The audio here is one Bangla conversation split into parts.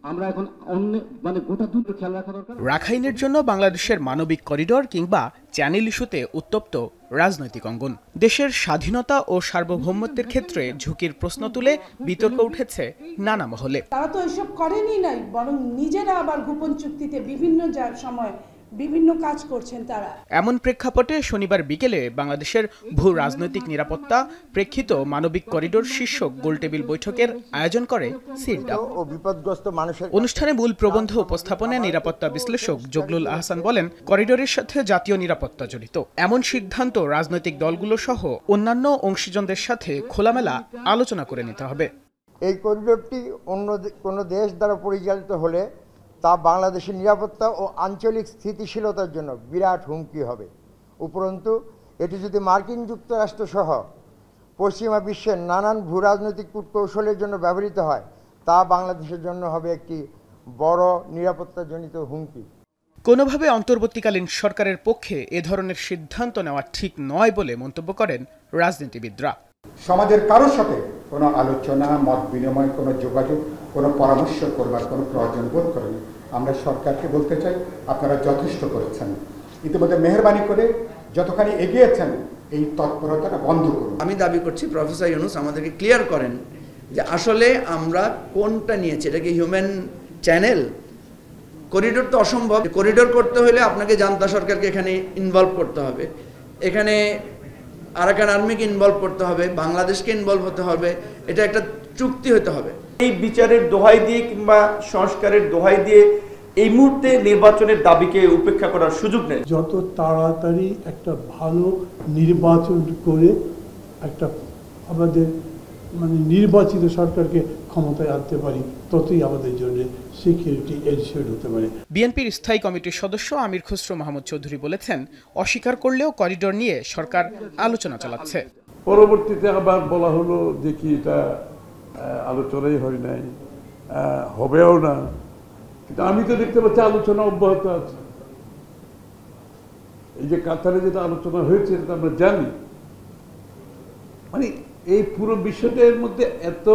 আমরা এখন অন্য গোটা দুটো খেয়াল রাখা দরকার। রাখাইনের জন্য বাংলাদেশের মানবিক করিডোর কিংবা চ্যানেল ইস্যুতে উত্তপ্ত রাজনৈতিক অঙ্গন। দেশের স্বাধীনতা ও সার্বভৌমত্বের ক্ষেত্রে ঝুঁকির প্রশ্ন তুলে বিতর্ক উঠেছে নানা মহলে। তারা তো এসব করেনি নাই, বরং নিজেরা আবার গোপন চুক্তিতে বিভিন্ন সময় বিভিন্ন কাজ করছেন তারা। এমন প্রেক্ষাপটে শনিবার বিকেলে বাংলাদেশের ভূ রাজনৈতিক নিরাপত্তা প্রেক্ষিত মানবিক করিডোর শীর্ষক গোলটেবিল বৈঠকের আয়োজন করে সিরডাপ। অনুষ্ঠানে মূল প্রবন্ধ উপস্থাপনে নিরাপত্তা বিশ্লেষক জগলুল আহসান বলেন, করিডোরের সাথে জাতীয় নিরাপত্তা জড়িত। এমন সিদ্ধান্ত রাজনৈতিক দলগুলো সহ অন্যান্য অংশীজনদের সাথে খোলামেলা আলোচনা করে নিতে হবে। এই করিডোরটি অন্য কোনো দেশ দ্বারা পরিচালিত হলে তা বাংলাদেশের নিরাপত্তা ও আঞ্চলিক স্থিতিশীলতার জন্য বিরাট হুমকি হবে। উপরন্তু এটি যদি মার্কিন যুক্তরাষ্ট্র সহ পশ্চিমা বিশ্বের নানান ভূ রাজনৈতিক কূটকৌশলের জন্য ব্যবহৃত হয়, তা বাংলাদেশের জন্য হবে একটি বড় নিরাপত্তাজনিত হুমকি। কোনোভাবে অন্তর্বর্তীকালীন সরকারের পক্ষে এ ধরনের সিদ্ধান্ত নেওয়া ঠিক নয় বলে মন্তব্য করেন রাজনীতিবিদরা। সমাজের কারোর সাথে কোনো আলোচনা, মত বিনিময়, কোনো যোগাযোগ, কোনো পরামর্শ করবার কোনো প্রয়োজন বোধ করেনি। আমরা সরকারকে বলতে চাই, আপনারা যথেষ্ট করেছেন, ইতিমধ্যে মেহরবানি করে যতখানি এগিয়েছেন এই তৎপরতাটা বন্ধ করুন। আমি দাবি করছি প্রফেসর ইউনূস আমাদেরকে ক্লিয়ার করেন যে আসলে আমরা কোনটা নিয়েছি। এটা কি হিউম্যান চ্যানেল? করিডোর তো অসম্ভব। করিডোর করতে হলে আপনাকে জান্তা সরকারকে এখানে ইনভলভ করতে হবে, এখানে আরাকান আর্মিকে ইনভলভ করতে হবে, বাংলাদেশকে ইনভলভ হতে হবে, এটা একটা চুক্তি হতে হবে। এই বিচারের দোহাই দিয়ে কিংবা সংস্কারের দোহাই দিয়ে এই মুহূর্তে নির্বাচনের দাবিকে উপেক্ষা করার সুযোগ নেই। যত তাড়াতাড়ি একটা ভালো নির্বাচন করে একটা আমাদের নির্বাচিত সরকারকে ক্ষমতায় আনতে পারি, ততই আমাদের জন্য সিকিউরিটি এনশিওর হতে পারে। বিএনপির স্থায়ী কমিটির সদস্য আমির খসরু মাহমুদ চৌধুরী বলেছেন, অস্বীকার করলেও করিডোর নিয়ে সরকার আলোচনা চালাচ্ছে। পরবর্তীতে আবার বলা হলো যে কি এটা আলোচনাই হয় নাই, হবেও না, কিন্তু আমি তো দেখতে পাচ্ছি আলোচনা অব্যাহত আছে। এই যে কাতারে যেটা আলোচনা হয়েছে এটা আমরা জানি। এই পুরো বিষয়টার মধ্যে এত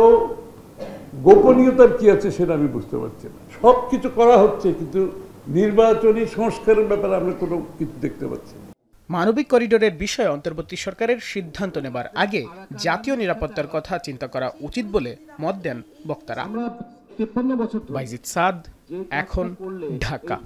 গোপনীয়তার কি আছে সেটা আমি বুঝতে পারছি না। সবকিছু করা হচ্ছে কিন্তু নির্বাচনী সংস্কারের ব্যাপারে আমরা কোনো কিছু দেখতে পাচ্ছি না। মানবিক করিডোরের বিষয়ে অন্তর্বর্তী সরকারের সিদ্ধান্ত নেবার আগে জাতীয় নিরাপত্তার কথা চিন্তা করা উচিত বলে মত দেন বক্তারা। বাইজিদ সাদ, এখন, ঢাকা।